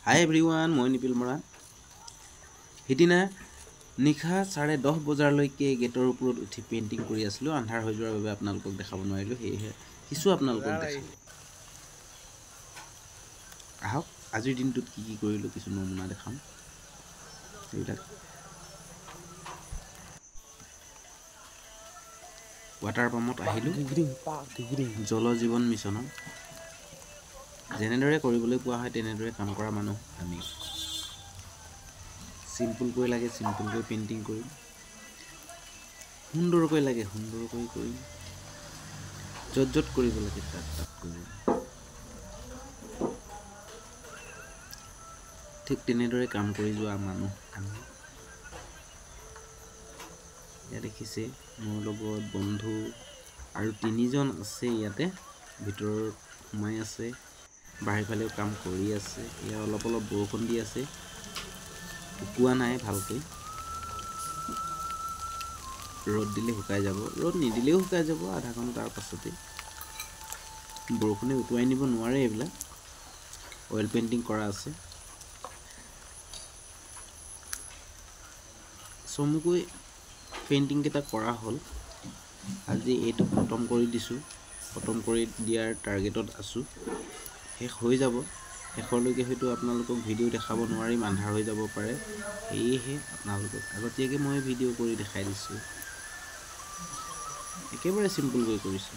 Hi everyone, মই nipple মৰা হিদিনা নিখা 10:30 বজালৈকে গেটৰ ওপৰত উঠি পেইন্টিং কৰি আছিলো আন্ধাৰ হৈ যোৱাৰ বাবে আপোনালোকক দেখাব নোৱাৰিলো হেহে কিছু আপোনালোকক দেখালো আহক আজিৰ দিনটোত কি কৰিলো কিছু নমুনা দেখাম এইবিলাক ওয়াটাৰ পাম্পত আহিলো জল জীৱন মিছন যেনেদৰে কৰিবলৈ কোৱা হয় তেনেদৰে কাম কৰা মানুহ আমি সিম্পল কৈ লাগে সিম্পল কৈ পেইন্টিং কৰিম সুন্দৰ কৈ লাগে সুন্দৰ কৈ কৰিম জজ্জত কৰিব লাগে তাত কৰিম ঠিক তেনেদৰে কাম কৰি যোৱা মানুহ আমি ইয়া দেখিছে মোৰ লগত বন্ধু আৰু তিনিজন আছে ইয়াতে ভিতৰত সোমাই আছে বাহিৰফালেও কাম কৰি আছে ইয়া অলপ অলপ বৰষুণ দি আছে শুকুৱা নাই ভালকৈ ৰ'দ দিলে শুকাই যাব ৰ'দ নিদিলেও শুকাই যাব আধা ঘণ্টাৰ পাছতে বৰষুণে উটুৱাই নিব নোৱাৰে এইবিলাক অয়েল পেইন্টিং কৰা আছে চমুকৈ পেইন্টিং কেটা কৰা হ'ল আজি এইটো খতম কৰি দিছো খতম কৰি দিয়াৰ টাৰ্গেটত আছো শেষ হৈ যাব শেষলৈকে হয়তো আপোনালোকক ভিডিও দেখাব নোৱাৰিম আন্ধাৰ হৈ যাব পাৰে এইহে আপোনালোকক আগতীয়াকৈ মই ভিডিও কৰি দেখাই দিছো একেবাৰে সিম্পল কৈ কৰিছো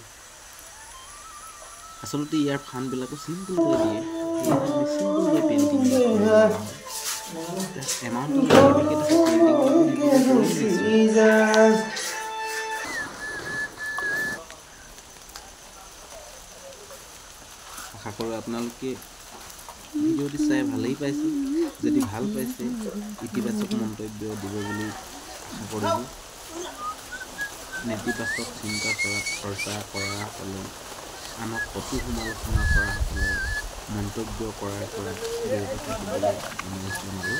আসলতে ইয়াৰ ফান বিলাকো সিম্পল কৈ দিয়ে এই সিম্পল কৈ পেইন্টিং amount of Jesus আশা কৰো আপোনালোকে ভিডিওটি চাই ভালেই পাইছে যদি ভাল পাইছে ইতিবাচক মন্তব্য দিব বুলি আশা কৰিলো নেতিবাচক চিন্তা চৰ্চা কৰা হলে আনক কটু সমালোচনা কৰা হলে মন্তব্য কৰাৰ পৰা বিৰত থাকিবলৈ অনুৰোধ জনালো